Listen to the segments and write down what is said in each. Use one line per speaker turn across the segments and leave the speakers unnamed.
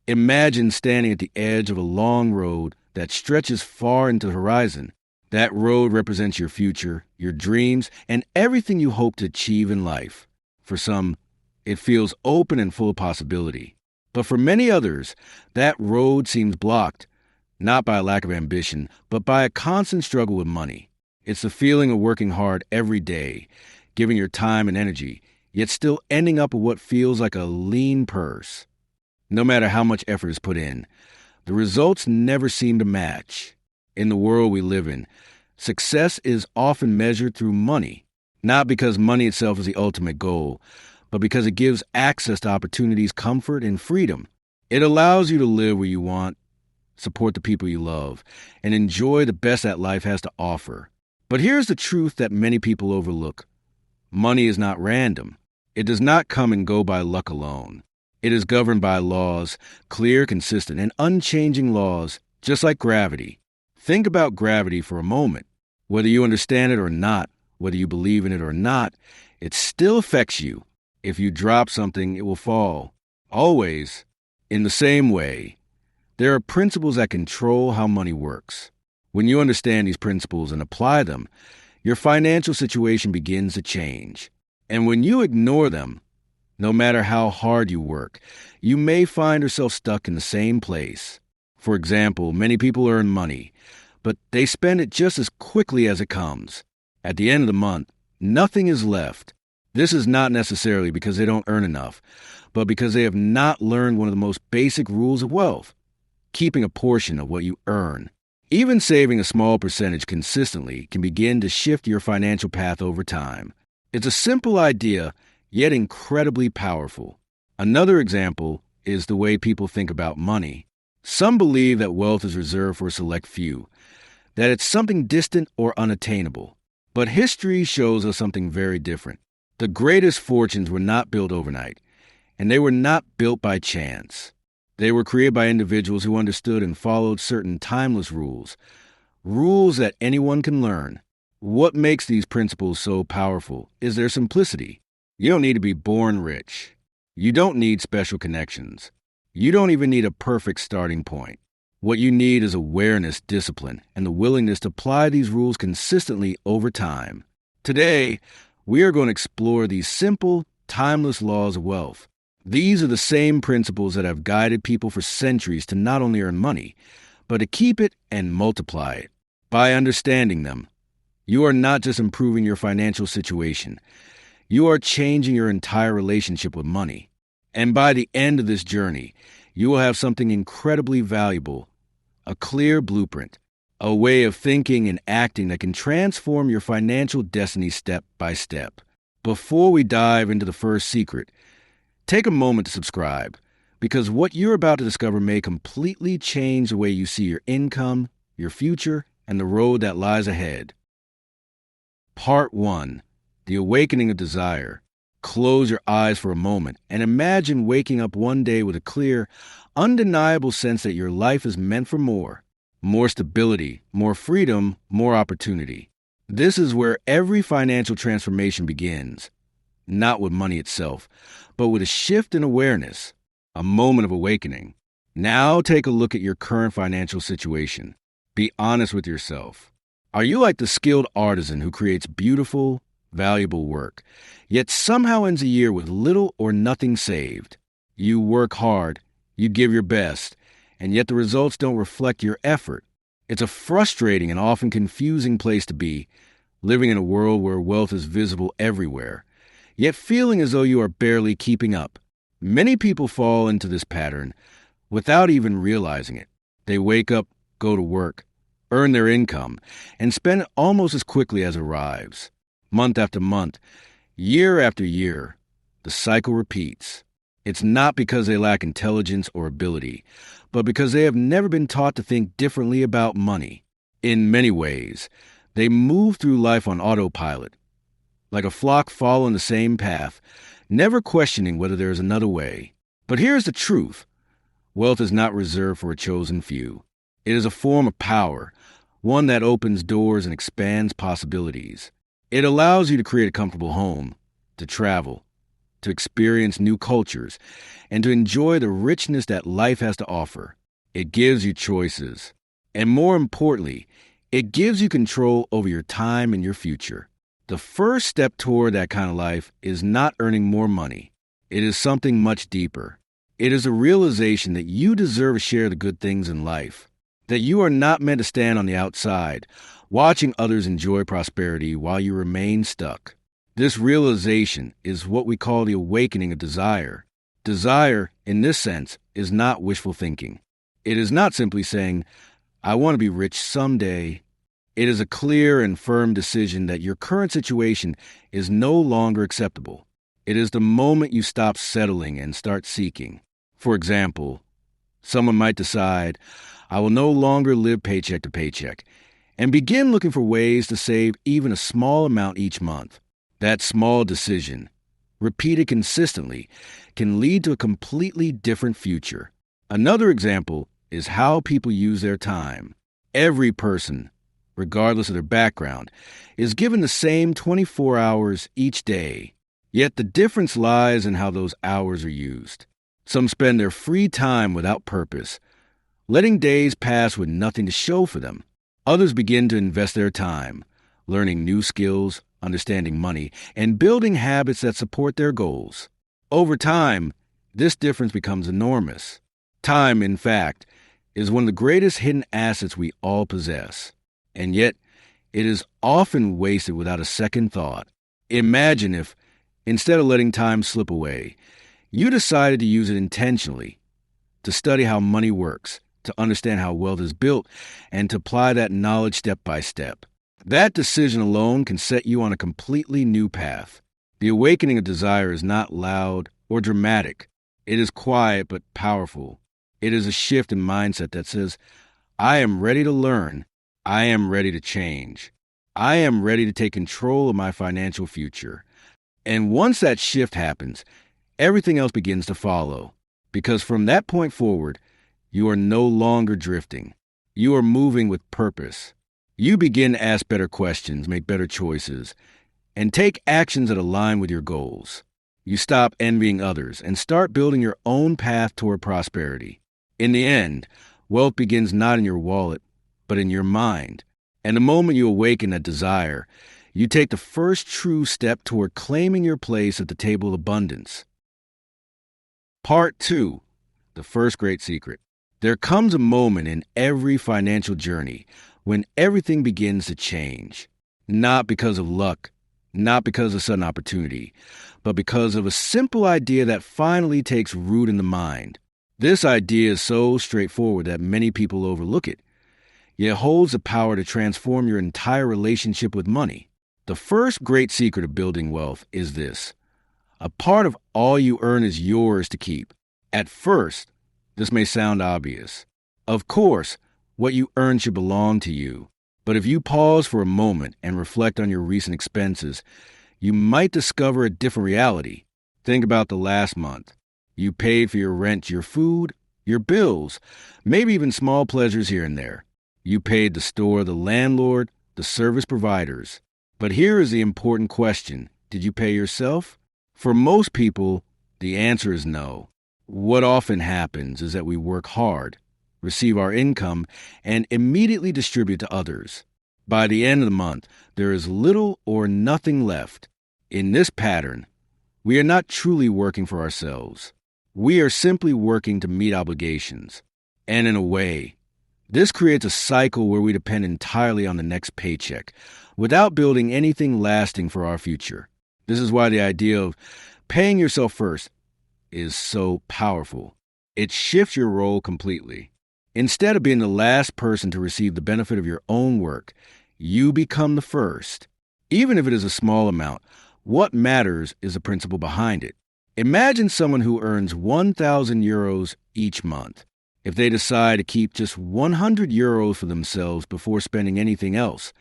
Imagine standing at the edge of a long road that stretches far into the horizon. That road represents your future, your dreams, and everything you hope to achieve in life. For some, it feels open and full of possibility. But for many others, that road seems blocked, not by a lack of ambition, but by a constant struggle with money. It's the feeling of working hard every day, giving your time and energy, yet still ending up with what feels like a lean purse. No matter how much effort is put in, the results never seem to match. In the world we live in, success is often measured through money, not because money itself is the ultimate goal, but because it gives access to opportunities, comfort, and freedom. It allows you to live where you want, support the people you love, and enjoy the best that life has to offer. But here's the truth that many people overlook. Money is not random. It does not come and go by luck alone. It is governed by laws, clear, consistent, and unchanging laws, just like gravity. Think about gravity for a moment. Whether you understand it or not, whether you believe in it or not, it still affects you. If you drop something, it will fall. Always. In the same way, there are principles that control how money works. When you understand these principles and apply them, your financial situation begins to change. And when you ignore them, no matter how hard you work, you may find yourself stuck in the same place. For example, many people earn money, but they spend it just as quickly as it comes. At the end of the month, nothing is left. This is not necessarily because they don't earn enough, but because they have not learned one of the most basic rules of wealth: keeping a portion of what you earn. Even saving a small percentage consistently can begin to shift your financial path over time. It's a simple idea, yet incredibly powerful. Another example is the way people think about money. Some believe that wealth is reserved for a select few, that it's something distant or unattainable. But history shows us something very different. The greatest fortunes were not built overnight, and they were not built by chance. They were created by individuals who understood and followed certain timeless rules that anyone can learn. What makes these principles so powerful is their simplicity. You don't need to be born rich. You don't need special connections. You don't even need a perfect starting point. What you need is awareness, discipline, and the willingness to apply these rules consistently over time. Today, we are going to explore these simple, timeless laws of wealth. These are the same principles that have guided people for centuries to not only earn money, but to keep it and multiply it. By understanding them, you are not just improving your financial situation, you are changing your entire relationship with money. And by the end of this journey, you will have something incredibly valuable, a clear blueprint, a way of thinking and acting that can transform your financial destiny step by step. Before we dive into the first secret, take a moment to subscribe, because what you're about to discover may completely change the way you see your income, your future, and the road that lies ahead. Part 1. The Awakening of Desire. Close your eyes for a moment and imagine waking up one day with a clear, undeniable sense that your life is meant for more. More stability, more freedom, more opportunity. This is where every financial transformation begins. Not with money itself, but with a shift in awareness, a moment of awakening. Now take a look at your current financial situation. Be honest with yourself. Are you like the skilled artisan who creates beautiful, valuable work, yet somehow ends a year with little or nothing saved? You work hard, you give your best, and yet the results don't reflect your effort. It's a frustrating and often confusing place to be, living in a world where wealth is visible everywhere, yet feeling as though you are barely keeping up. Many people fall into this pattern without even realizing it. They wake up, go to work, earn their income, and spend it almost as quickly as it arrives. Month after month, year after year, the cycle repeats. It's not because they lack intelligence or ability, but because they have never been taught to think differently about money. In many ways, they move through life on autopilot, like a flock following the same path, never questioning whether there is another way. But here's the truth. Wealth is not reserved for a chosen few. It is a form of power, one that opens doors and expands possibilities. It allows you to create a comfortable home, to travel, to experience new cultures, and to enjoy the richness that life has to offer. It gives you choices. And more importantly, it gives you control over your time and your future. The first step toward that kind of life is not earning more money. It is something much deeper. It is a realization that you deserve a share of the good things in life, that you are not meant to stand on the outside, watching others enjoy prosperity while you remain stuck. This realization is what we call the awakening of desire. Desire, in this sense, is not wishful thinking. It is not simply saying, I want to be rich someday. It is a clear and firm decision that your current situation is no longer acceptable. It is the moment you stop settling and start seeking. For example, someone might decide, I will no longer live paycheck to paycheck, and begin looking for ways to save even a small amount each month. That small decision, repeated consistently, can lead to a completely different future. Another example is how people use their time. Every person, regardless of their background, is given the same 24 hours each day. Yet the difference lies in how those hours are used. Some spend their free time without purpose, letting days pass with nothing to show for them. Others begin to invest their time, learning new skills, understanding money, and building habits that support their goals. Over time, this difference becomes enormous. Time, in fact, is one of the greatest hidden assets we all possess. And yet, it is often wasted without a second thought. Imagine if, instead of letting time slip away, you decided to use it intentionally, to study how money works, to understand how wealth is built, and to apply that knowledge step by step. That decision alone can set you on a completely new path. The awakening of desire is not loud or dramatic. It is quiet but powerful. It is a shift in mindset that says, I am ready to learn. I am ready to change. I am ready to take control of my financial future. And once that shift happens, everything else begins to follow. Because from that point forward, you are no longer drifting. You are moving with purpose. You begin to ask better questions, make better choices, and take actions that align with your goals. You stop envying others and start building your own path toward prosperity. In the end, wealth begins not in your wallet, but in your mind. And the moment you awaken that desire, you take the first true step toward claiming your place at the table of abundance. Part 2. The first great secret. There comes a moment in every financial journey when everything begins to change. Not because of luck, not because of sudden opportunity, but because of a simple idea that finally takes root in the mind. This idea is so straightforward that many people overlook it, yet it holds the power to transform your entire relationship with money. The first great secret of building wealth is this. A part of all you earn is yours to keep. At first, this may sound obvious. Of course, what you earn should belong to you. But if you pause for a moment and reflect on your recent expenses, you might discover a different reality. Think about the last month. You paid for your rent, your food, your bills, maybe even small pleasures here and there. You paid the store, the landlord, the service providers. But here is the important question. Did you pay yourself? For most people, the answer is no. What often happens is that we work hard, receive our income, and immediately distribute to others. By the end of the month, there is little or nothing left. In this pattern, we are not truly working for ourselves. We are simply working to meet obligations. And in a way, this creates a cycle where we depend entirely on the next paycheck, without building anything lasting for our future. This is why the idea of paying yourself first is so powerful. It shifts your role completely. Instead of being the last person to receive the benefit of your own work, you become the first. Even if it is a small amount, what matters is the principle behind it. Imagine someone who earns 1,000 euros each month. If they decide to keep just 100 euros for themselves before spending anything else,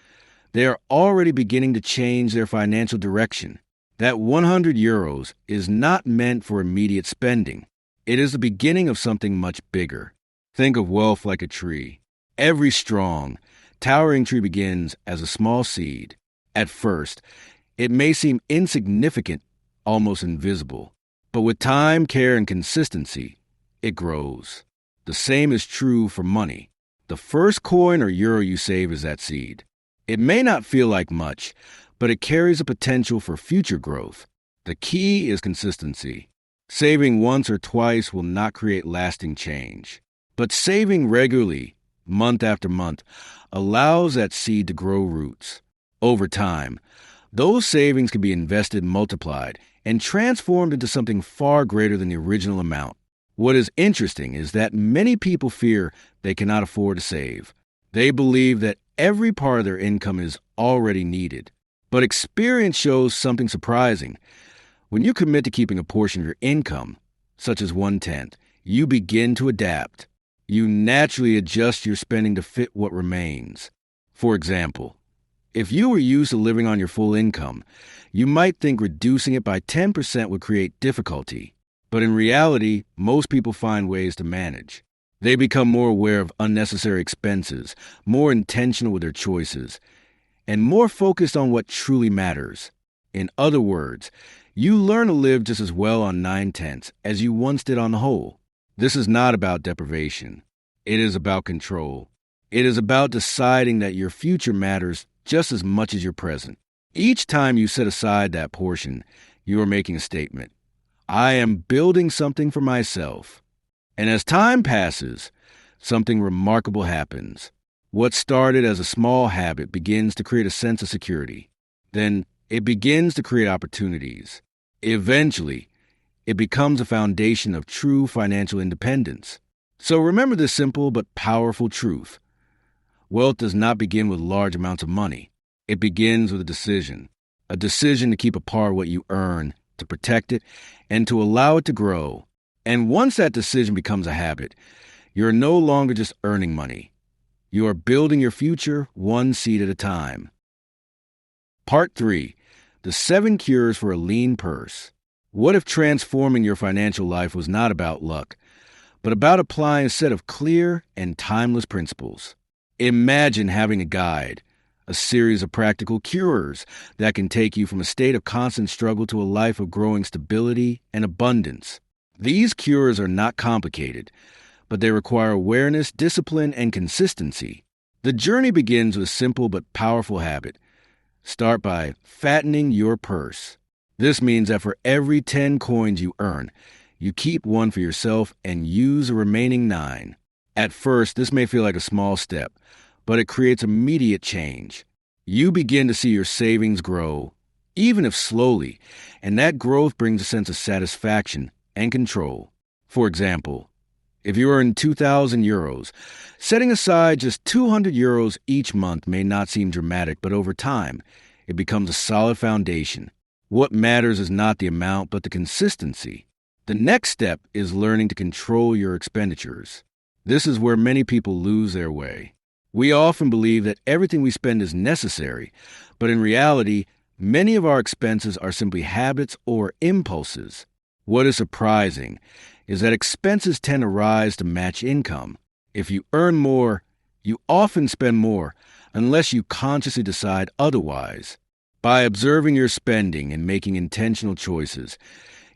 they are already beginning to change their financial direction. That 100 euros is not meant for immediate spending. It is the beginning of something much bigger. Think of wealth like a tree. Every strong, towering tree begins as a small seed. At first, it may seem insignificant, almost invisible. But with time, care, and consistency, it grows. The same is true for money. The first coin or euro you save is that seed. It may not feel like much, but it carries a potential for future growth. The key is consistency. Saving once or twice will not create lasting change. But saving regularly, month after month, allows that seed to grow roots. Over time, those savings can be invested, multiplied, and transformed into something far greater than the original amount. What is interesting is that many people fear they cannot afford to save. They believe that every part of their income is already needed. But experience shows something surprising. When you commit to keeping a portion of your income, such as 1/10, you begin to adapt. You naturally adjust your spending to fit what remains. For example, if you were used to living on your full income, you might think reducing it by 10% would create difficulty. But in reality, most people find ways to manage. They become more aware of unnecessary expenses, more intentional with their choices, and more focused on what truly matters. In other words, you learn to live just as well on 9/10 as you once did on the whole. This is not about deprivation. It is about control. It is about deciding that your future matters just as much as your present. Each time you set aside that portion, you are making a statement. I am building something for myself. And as time passes, something remarkable happens. What started as a small habit begins to create a sense of security. Then it begins to create opportunities. Eventually, it becomes a foundation of true financial independence. So remember this simple but powerful truth. Wealth does not begin with large amounts of money. It begins with a decision to keep a part of what you earn, to protect it, and to allow it to grow. And once that decision becomes a habit, you're no longer just earning money. You are building your future one seed at a time. Part 3. The 7 Cures for a Lean Purse. What if transforming your financial life was not about luck, but about applying a set of clear and timeless principles? Imagine having a guide, a series of practical cures that can take you from a state of constant struggle to a life of growing stability and abundance. These cures are not complicated, but they require awareness, discipline, and consistency. The journey begins with a simple but powerful habit. Start by fattening your purse. This means that for every 10 coins you earn, you keep 1 for yourself and use the remaining 9. At first, this may feel like a small step, but it creates immediate change. You begin to see your savings grow, even if slowly, and that growth brings a sense of satisfaction and control. For example, if you earn 2,000 euros, setting aside just 200 euros each month may not seem dramatic, but over time, it becomes a solid foundation. What matters is not the amount, but the consistency. The next step is learning to control your expenditures. This is where many people lose their way. We often believe that everything we spend is necessary, but in reality, many of our expenses are simply habits or impulses. What is surprising is that expenses tend to rise to match income. If you earn more, you often spend more, unless you consciously decide otherwise. By observing your spending and making intentional choices,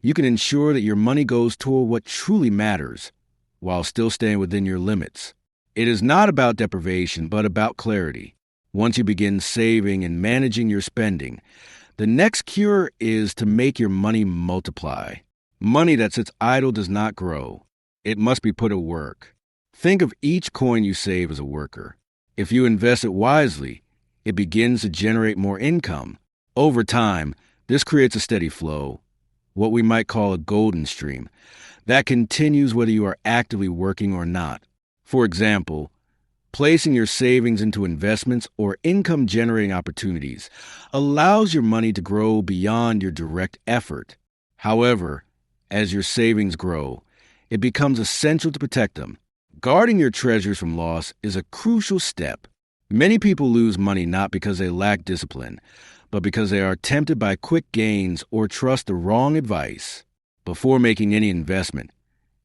you can ensure that your money goes toward what truly matters, while still staying within your limits. It is not about deprivation, but about clarity. Once you begin saving and managing your spending, the next cure is to make your money multiply. Money that sits idle does not grow. It must be put to work. Think of each coin you save as a worker. If you invest it wisely, it begins to generate more income. Over time, this creates a steady flow, what we might call a golden stream, that continues whether you are actively working or not. For example, placing your savings into investments or income-generating opportunities allows your money to grow beyond your direct effort. However, as your savings grow, it becomes essential to protect them. Guarding your treasures from loss is a crucial step. Many people lose money not because they lack discipline, but because they are tempted by quick gains or trust the wrong advice. Before making any investment,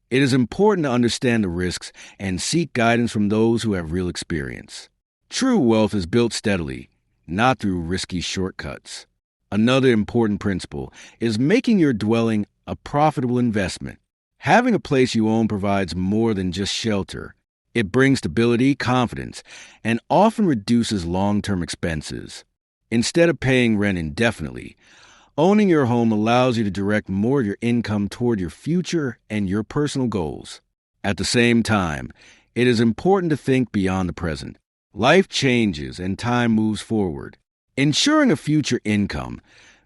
it is important to understand the risks and seek guidance from those who have real experience. True wealth is built steadily, not through risky shortcuts. Another important principle is making your dwelling a profitable investment. Having a place you own provides more than just shelter. It brings stability, confidence, and often reduces long-term expenses. Instead of paying rent indefinitely, owning your home allows you to direct more of your income toward your future and your personal goals. At the same time, it is important to think beyond the present. Life changes and time moves forward. Ensuring a future income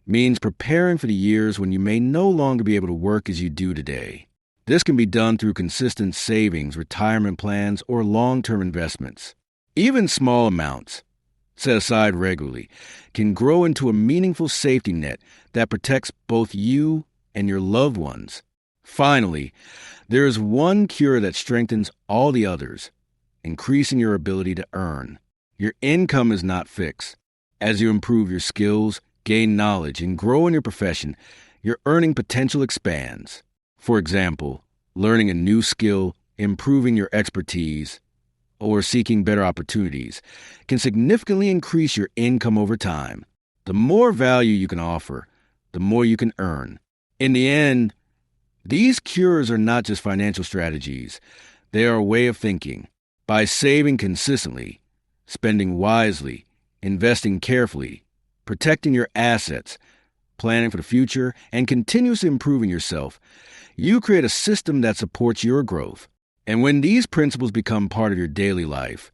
means preparing for the years when you may no longer be able to work as you do today. This can be done through consistent savings, retirement plans, or long-term investments. Even small amounts, set aside regularly, can grow into a meaningful safety net that protects both you and your loved ones. Finally, there is one cure that strengthens all the others: increasing your ability to earn. Your income is not fixed. As you improve your skills, gain knowledge, and grow in your profession, your earning potential expands. For example, learning a new skill, improving your expertise, or seeking better opportunities can significantly increase your income over time. The more value you can offer, the more you can earn. In the end, these cures are not just financial strategies. They are a way of thinking. By saving consistently, spending wisely, investing carefully, protecting your assets, planning for the future, and continuously improving yourself, you create a system that supports your growth. And when these principles become part of your daily life,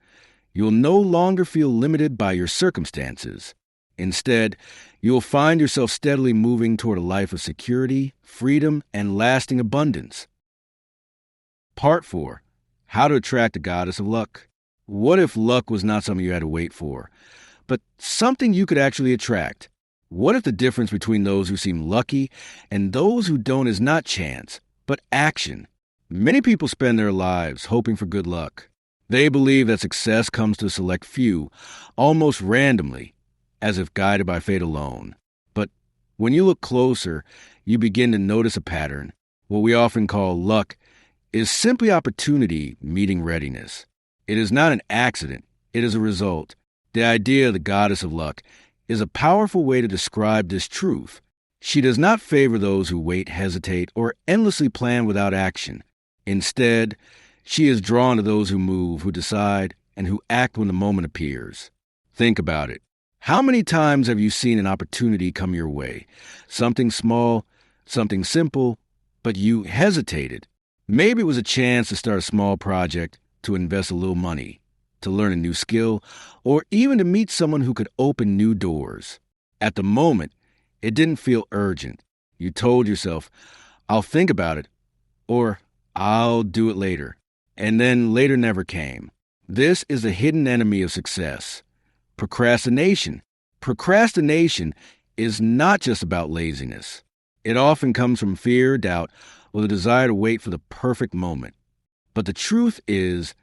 you'll no longer feel limited by your circumstances. Instead, you'll find yourself steadily moving toward a life of security, freedom, and lasting abundance. Part 4. How to attract the goddess of luck. What if luck was not something you had to wait for, but something you could actually attract? What if the difference between those who seem lucky and those who don't is not chance, but action? Many people spend their lives hoping for good luck. They believe that success comes to a select few, almost randomly, as if guided by fate alone. But when you look closer, you begin to notice a pattern. What we often call luck is simply opportunity meeting readiness. It is not an accident, it is a result. The idea of the goddess of luck is a powerful way to describe this truth. She does not favor those who wait, hesitate, or endlessly plan without action. Instead, she is drawn to those who move, who decide, and who act when the moment appears. Think about it. How many times have you seen an opportunity come your way? Something small, something simple, but you hesitated. Maybe it was a chance to start a small project, to invest a little money, to learn a new skill, or even to meet someone who could open new doors. At the moment, it didn't feel urgent. You told yourself, "I'll think about it," or "I'll do it later." And then later never came. This is a hidden enemy of success. Procrastination. Procrastination is not just about laziness. It often comes from fear, doubt, or the desire to wait for the perfect moment. But the truth is,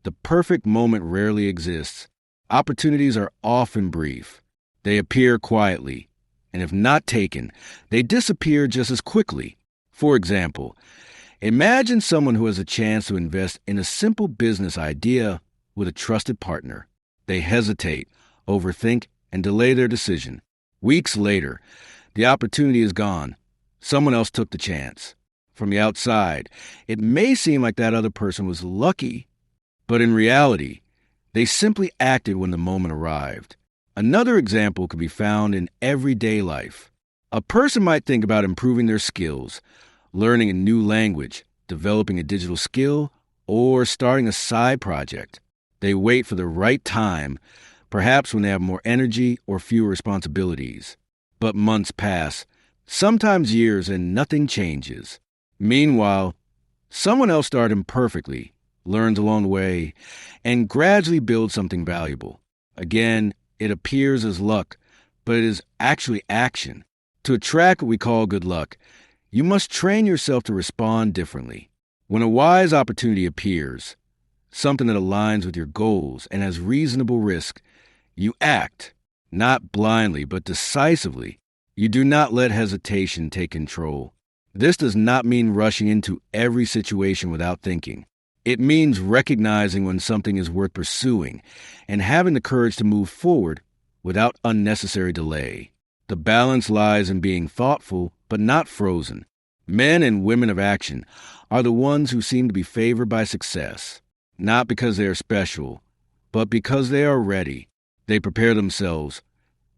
the perfect moment rarely exists. Opportunities are often brief. They appear quietly, and if not taken, they disappear just as quickly. For example, imagine someone who has a chance to invest in a simple business idea with a trusted partner. They hesitate, overthink, and delay their decision. Weeks later, the opportunity is gone. Someone else took the chance. From the outside, it may seem like that other person was lucky, but in reality, they simply acted when the moment arrived. Another example could be found in everyday life. A person might think about improving their skills, learning a new language, developing a digital skill, or starting a side project. They wait for the right time, perhaps when they have more energy or fewer responsibilities. But months pass, sometimes years, and nothing changes. Meanwhile, someone else started imperfectly, learns along the way, and gradually builds something valuable. Again, it appears as luck, but it is actually action. To attract what we call good luck, you must train yourself to respond differently. When a wise opportunity appears, something that aligns with your goals and has reasonable risk, you act, not blindly, but decisively. You do not let hesitation take control. This does not mean rushing into every situation without thinking. It means recognizing when something is worth pursuing and having the courage to move forward without unnecessary delay. The balance lies in being thoughtful but not frozen. Men and women of action are the ones who seem to be favored by success, not because they are special, but because they are ready. They prepare themselves,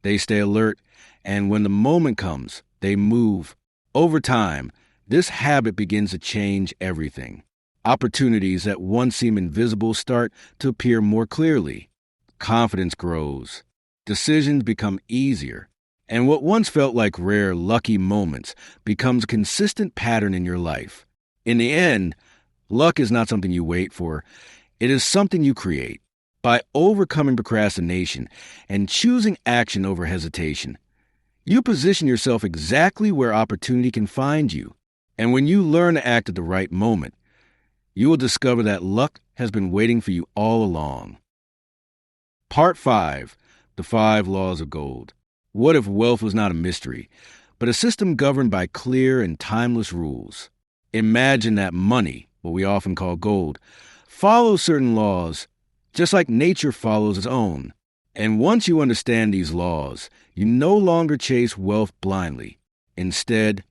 they stay alert, and when the moment comes, they move. Over time, this habit begins to change everything. Opportunities that once seemed invisible start to appear more clearly. Confidence grows. Decisions become easier. And what once felt like rare, lucky moments becomes a consistent pattern in your life. In the end, luck is not something you wait for. It is something you create. By overcoming procrastination and choosing action over hesitation, you position yourself exactly where opportunity can find you. And when you learn to act at the right moment, you will discover that luck has been waiting for you all along. Part 5. The 5 Laws of Gold. What if wealth was not a mystery, but a system governed by clear and timeless rules? Imagine that money, what we often call gold, follows certain laws, just like nature follows its own. And once you understand these laws, you no longer chase wealth blindly. Instead,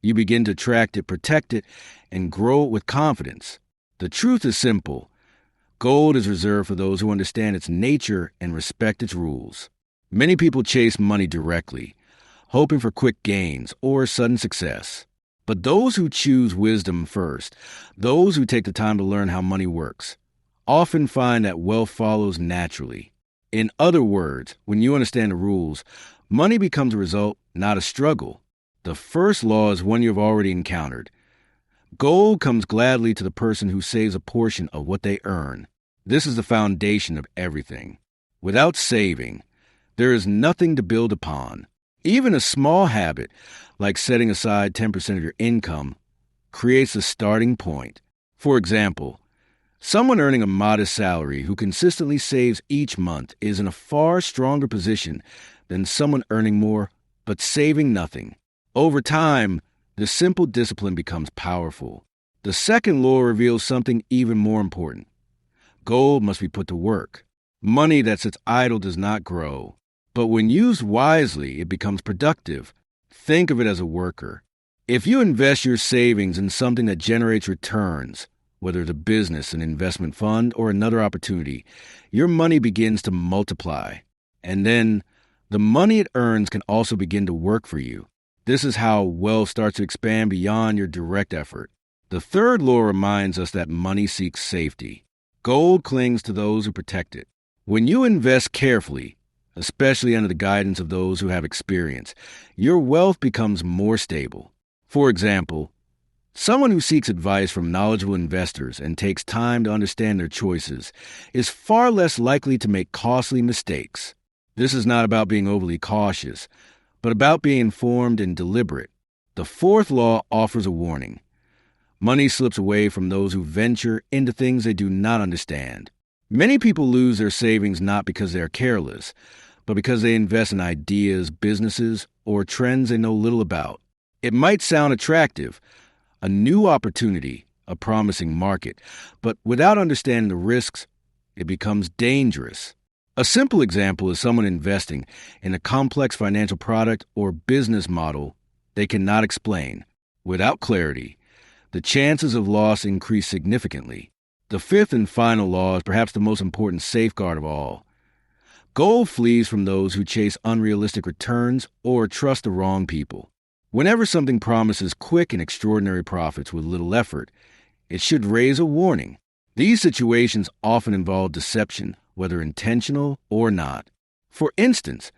you begin to attract it, protect it, and grow it with confidence. The truth is simple. Gold is reserved for those who understand its nature and respect its rules. Many people chase money directly, hoping for quick gains or sudden success. But those who choose wisdom first, those who take the time to learn how money works, often find that wealth follows naturally. In other words, when you understand the rules, money becomes a result, not a struggle. The first law is one you have already encountered. Gold comes gladly to the person who saves a portion of what they earn. This is the foundation of everything. Without saving, there is nothing to build upon. Even a small habit, like setting aside 10% of your income, creates a starting point. For example, someone earning a modest salary who consistently saves each month is in a far stronger position than someone earning more but saving nothing. Over time, this simple discipline becomes powerful. The second law reveals something even more important. Gold must be put to work. Money that sits idle does not grow. But when used wisely, it becomes productive. Think of it as a worker. If you invest your savings in something that generates returns, whether it's a business, an investment fund, or another opportunity, your money begins to multiply. And then the money it earns can also begin to work for you. This is how wealth starts to expand beyond your direct effort. The third law reminds us that money seeks safety. Gold clings to those who protect it. When you invest carefully, especially under the guidance of those who have experience, your wealth becomes more stable. For example, someone who seeks advice from knowledgeable investors and takes time to understand their choices is far less likely to make costly mistakes. This is not about being overly cautious, but about being informed and deliberate. The fourth law offers a warning. Money slips away from those who venture into things they do not understand. Many people lose their savings not because they are careless, but because they invest in ideas, businesses, or trends they know little about. It might sound attractive, a new opportunity, a promising market, but without understanding the risks, it becomes dangerous. A simple example is someone investing in a complex financial product or business model they cannot explain. Without clarity, the chances of loss increase significantly. The fifth and final law is perhaps the most important safeguard of all. Gold flees from those who chase unrealistic returns or trust the wrong people. Whenever something promises quick and extraordinary profits with little effort, it should raise a warning. These situations often involve deception, whether intentional or not. For instance,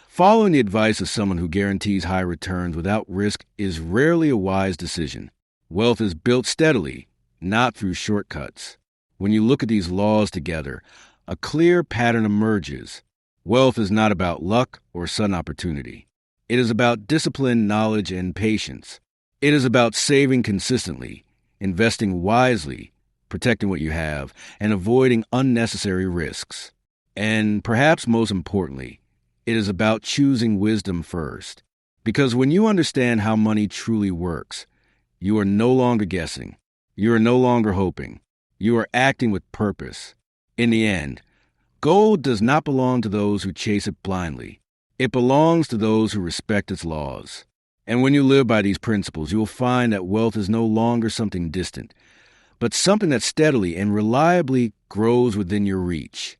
following the advice of someone who guarantees high returns without risk is rarely a wise decision. Wealth is built steadily, not through shortcuts. When you look at these laws together, a clear pattern emerges. Wealth is not about luck or sudden opportunity. It is about discipline, knowledge, and patience. It is about saving consistently, investing wisely, protecting what you have, and avoiding unnecessary risks. And perhaps most importantly, it is about choosing wisdom first. Because when you understand how money truly works, you are no longer guessing. You are no longer hoping. You are acting with purpose. In the end, gold does not belong to those who chase it blindly. It belongs to those who respect its laws. And when you live by these principles, you will find that wealth is no longer something distant, but something that steadily and reliably grows within your reach.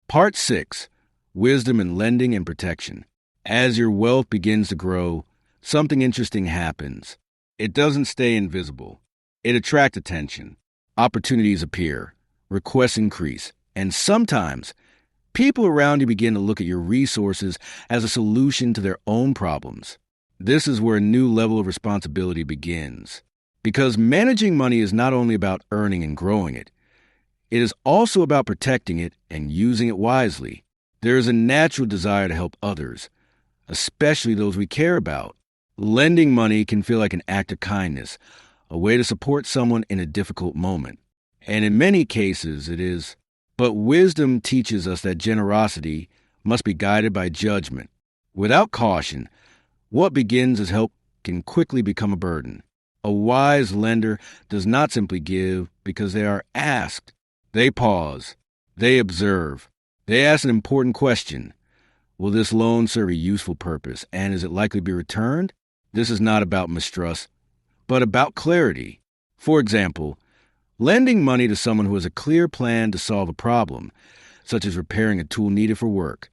Part 6. Wisdom in Lending and Protection. As your wealth begins to grow, something interesting happens. It doesn't stay invisible. It attracts attention. Opportunities appear. Requests increase. And sometimes, people around you begin to look at your resources as a solution to their own problems. This is where a new level of responsibility begins. Because managing money is not only about earning and growing it, it is also about protecting it and using it wisely. There is a natural desire to help others, especially those we care about. Lending money can feel like an act of kindness, a way to support someone in a difficult moment. And in many cases, it is. But wisdom teaches us that generosity must be guided by judgment. Without caution, what begins as help can quickly become a burden. A wise lender does not simply give because they are asked. They pause. They observe. They ask an important question. Will this loan serve a useful purpose, and is it likely to be returned? This is not about mistrust, but about clarity. For example, lending money to someone who has a clear plan to solve a problem, such as repairing a tool needed for work,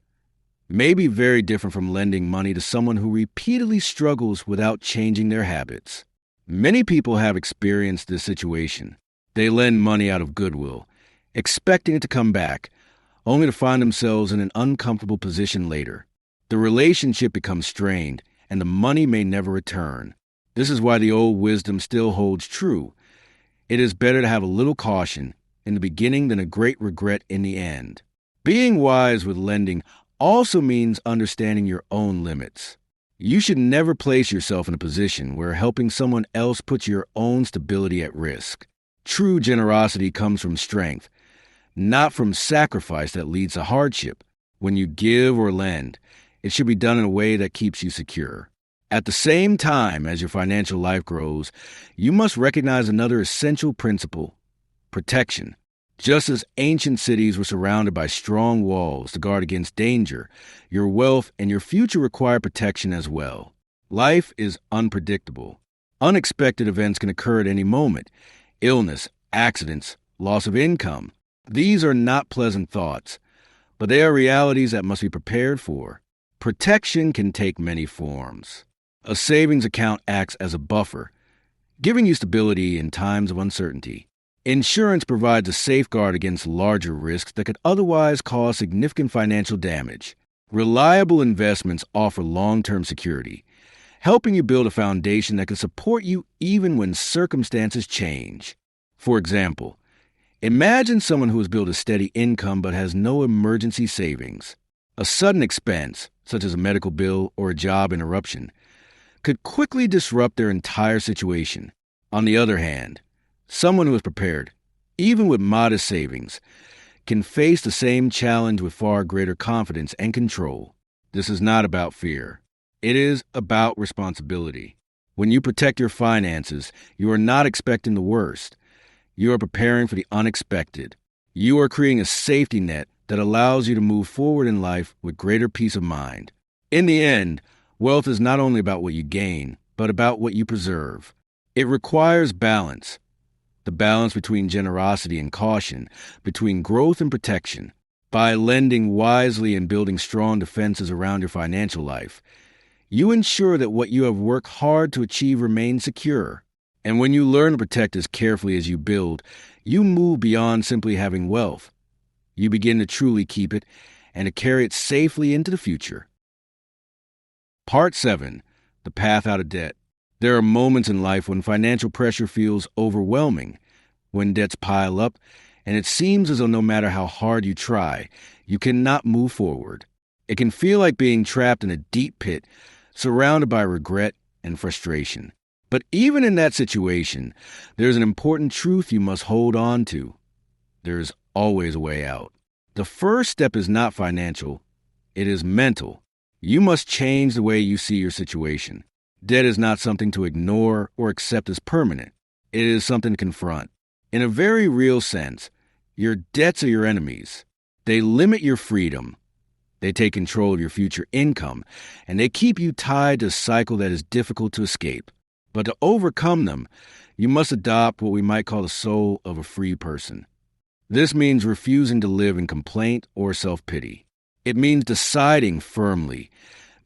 may be very different from lending money to someone who repeatedly struggles without changing their habits. Many people have experienced this situation. They lend money out of goodwill, expecting it to come back, only to find themselves in an uncomfortable position later. The relationship becomes strained, and the money may never return. This is why the old wisdom still holds true. It is better to have a little caution in the beginning than a great regret in the end. Being wise with lending also means understanding your own limits. You should never place yourself in a position where helping someone else puts your own stability at risk. True generosity comes from strength, not from sacrifice that leads to hardship. When you give or lend, it should be done in a way that keeps you secure. At the same time as your financial life grows, you must recognize another essential principle: protection. Just as ancient cities were surrounded by strong walls to guard against danger, your wealth and your future require protection as well. Life is unpredictable. Unexpected events can occur at any moment. Illness, accidents, loss of income. These are not pleasant thoughts, but they are realities that must be prepared for. Protection can take many forms. A savings account acts as a buffer, giving you stability in times of uncertainty. Insurance provides a safeguard against larger risks that could otherwise cause significant financial damage. Reliable investments offer long-term security, helping you build a foundation that can support you even when circumstances change. For example, imagine someone who has built a steady income but has no emergency savings. A sudden expense, such as a medical bill or a job interruption, could quickly disrupt their entire situation. On the other hand, someone who is prepared, even with modest savings, can face the same challenge with far greater confidence and control. This is not about fear. It is about responsibility. When you protect your finances, you are not expecting the worst. You are preparing for the unexpected. You are creating a safety net that allows you to move forward in life with greater peace of mind. In the end, wealth is not only about what you gain, but about what you preserve. It requires balance. The balance between generosity and caution, between growth and protection. By lending wisely and building strong defenses around your financial life, you ensure that what you have worked hard to achieve remains secure. And when you learn to protect as carefully as you build, you move beyond simply having wealth. You begin to truly keep it and to carry it safely into the future. Part 7. The Path Out of Debt. There are moments in life when financial pressure feels overwhelming, when debts pile up, and it seems as though no matter how hard you try, you cannot move forward. It can feel like being trapped in a deep pit, surrounded by regret and frustration. But even in that situation, there's an important truth you must hold on to. There's always a way out. The first step is not financial, it is mental. You must change the way you see your situation. Debt is not something to ignore or accept as permanent. It is something to confront. In a very real sense, your debts are your enemies. They limit your freedom. They take control of your future income, and they keep you tied to a cycle that is difficult to escape. But to overcome them, you must adopt what we might call the soul of a free person. This means refusing to live in complaint or self-pity. It means deciding firmly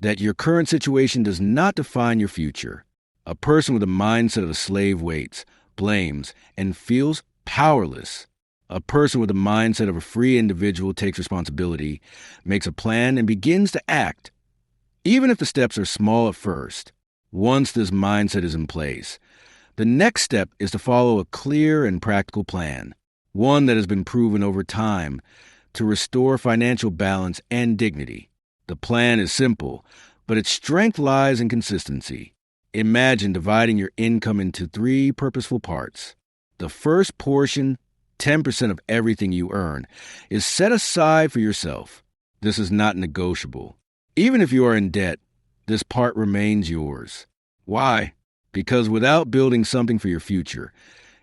that your current situation does not define your future. A person with a mindset of a slave waits, blames, and feels powerless. A person with the mindset of a free individual takes responsibility, makes a plan, and begins to act. Even if the steps are small at first, once this mindset is in place, the next step is to follow a clear and practical plan, one that has been proven over time to restore financial balance and dignity. The plan is simple, but its strength lies in consistency. Imagine dividing your income into 3 purposeful parts. The first portion, 10% of everything you earn, is set aside for yourself. This is not negotiable. Even if you are in debt, this part remains yours. Why? Because without building something for your future,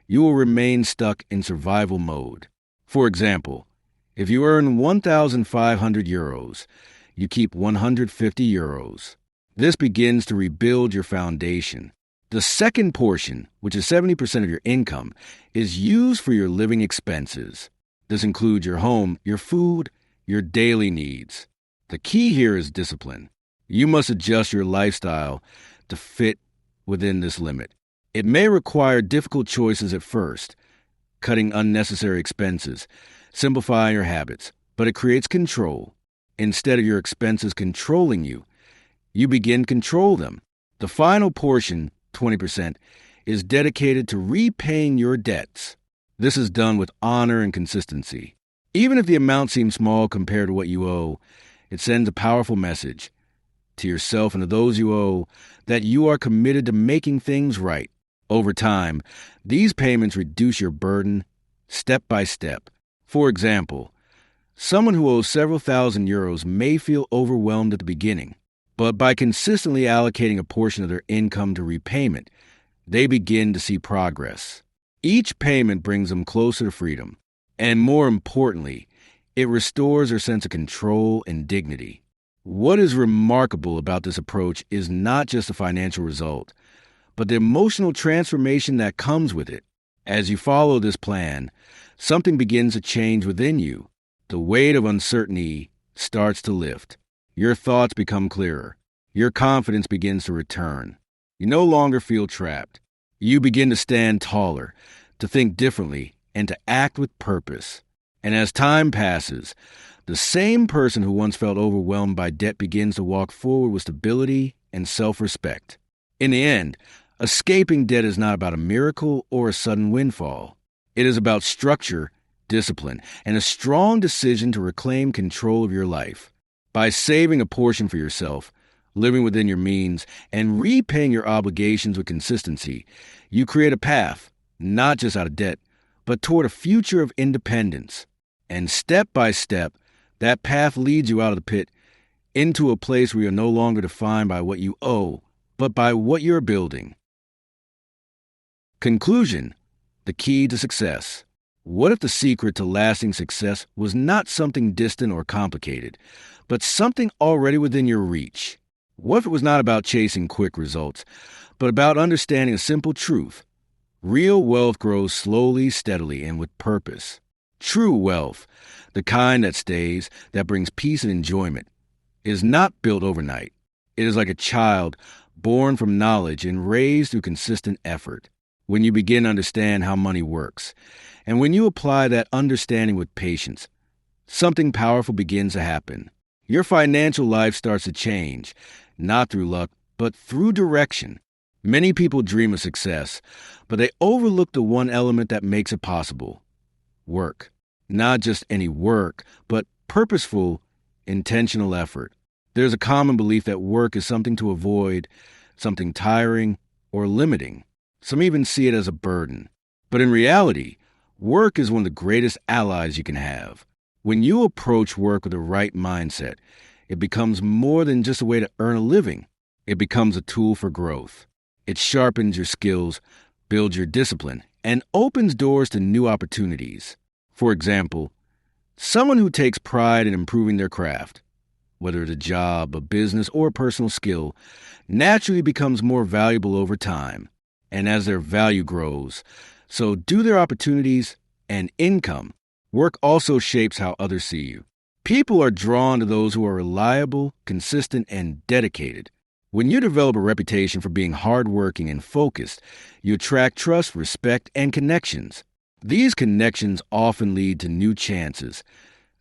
you will remain stuck in survival mode. For example, if you earn 1,500 euros, you keep 150 euros. This begins to rebuild your foundation. The second portion, which is 70% of your income, is used for your living expenses. This includes your home, your food, your daily needs. The key here is discipline. You must adjust your lifestyle to fit within this limit. It may require difficult choices at first, cutting unnecessary expenses, simplifying your habits, but it creates control. Instead of your expenses controlling you, you begin to control them. The final portion, 20%, is dedicated to repaying your debts. This is done with honor and consistency. Even if the amount seems small compared to what you owe, it sends a powerful message to yourself and to those you owe that you are committed to making things right. Over time, these payments reduce your burden step by step. For example, someone who owes several thousand euros may feel overwhelmed at the beginning, but by consistently allocating a portion of their income to repayment, they begin to see progress. Each payment brings them closer to freedom, and more importantly, it restores their sense of control and dignity. What is remarkable about this approach is not just the financial result, but the emotional transformation that comes with it. As you follow this plan, something begins to change within you. The weight of uncertainty starts to lift. Your thoughts become clearer. Your confidence begins to return. You no longer feel trapped. You begin to stand taller, to think differently, and to act with purpose. And as time passes, the same person who once felt overwhelmed by debt begins to walk forward with stability and self-respect. In the end, escaping debt is not about a miracle or a sudden windfall. It is about structure, discipline, and a strong decision to reclaim control of your life. By saving a portion for yourself, living within your means, and repaying your obligations with consistency, you create a path, not just out of debt, but toward a future of independence. And step by step, that path leads you out of the pit into a place where you're no longer defined by what you owe, but by what you're building. Conclusion: the key to success. What if the secret to lasting success was not something distant or complicated, but something already within your reach? What if it was not about chasing quick results, but about understanding a simple truth? Real wealth grows slowly, steadily, and with purpose. True wealth, the kind that stays, that brings peace and enjoyment, is not built overnight. It is like a child born from knowledge and raised through consistent effort. When you begin to understand how money works, and when you apply that understanding with patience, something powerful begins to happen. Your financial life starts to change, not through luck, but through direction. Many people dream of success, but they overlook the one element that makes it possible: work. Not just any work, but purposeful, intentional effort. There's a common belief that work is something to avoid, something tiring or limiting. Some even see it as a burden. But in reality, work is one of the greatest allies you can have. When you approach work with the right mindset, it becomes more than just a way to earn a living. It becomes a tool for growth. It sharpens your skills, builds your discipline, and opens doors to new opportunities. For example, someone who takes pride in improving their craft whether it's a job, a business, or a personal skill, naturally becomes more valuable over time. And as their value grows, so do their opportunities and income. Work also shapes how others see you. People are drawn to those who are reliable, consistent, and dedicated. When you develop a reputation for being hardworking and focused, you attract trust, respect, and connections. These connections often lead to new chances,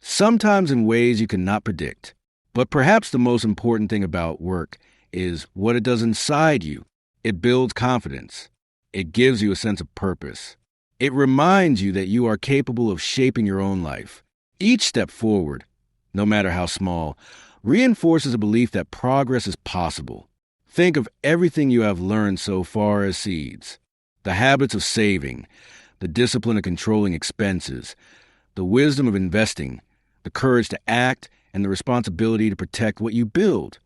sometimes in ways you cannot predict. But perhaps the most important thing about work is what it does inside you. It builds confidence. It gives you a sense of purpose. It reminds you that you are capable of shaping your own life. Each step forward, no matter how small, reinforces a belief that progress is possible. Think of everything you have learned so far as seeds. The habits of saving, the discipline of controlling expenses, the wisdom of investing, the courage to act, and the responsibility to protect what you build.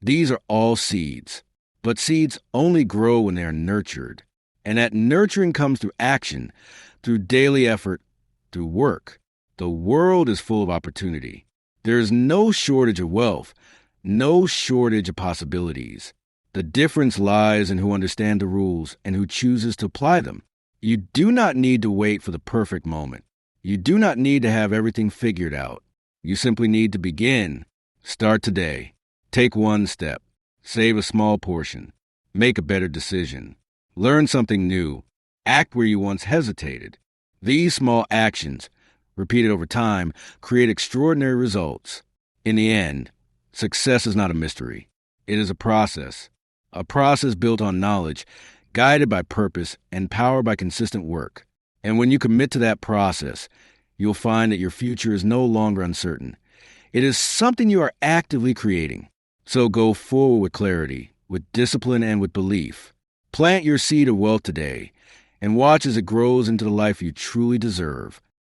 These are all seeds. But seeds only grow when they are nurtured. And that nurturing comes through action, through daily effort, through work. The world is full of opportunity. There is no shortage of wealth, no shortage of possibilities. The difference lies in who understands the rules and who chooses to apply them. You do not need to wait for the perfect moment. You do not need to have everything figured out. You simply need to begin. Start today. Take one step. Save a small portion. Make a better decision. Learn something new. Act where you once hesitated. These small actions, repeated over time, create extraordinary results. In the end, success is not a mystery. It is a process built on knowledge, guided by purpose, and powered by consistent work. And when you commit to that process, you'll find that your future is no longer uncertain. It is something you are actively creating. So go forward with clarity, with discipline, and with belief. Plant your seed of wealth today, and watch as it grows into the life you truly deserve.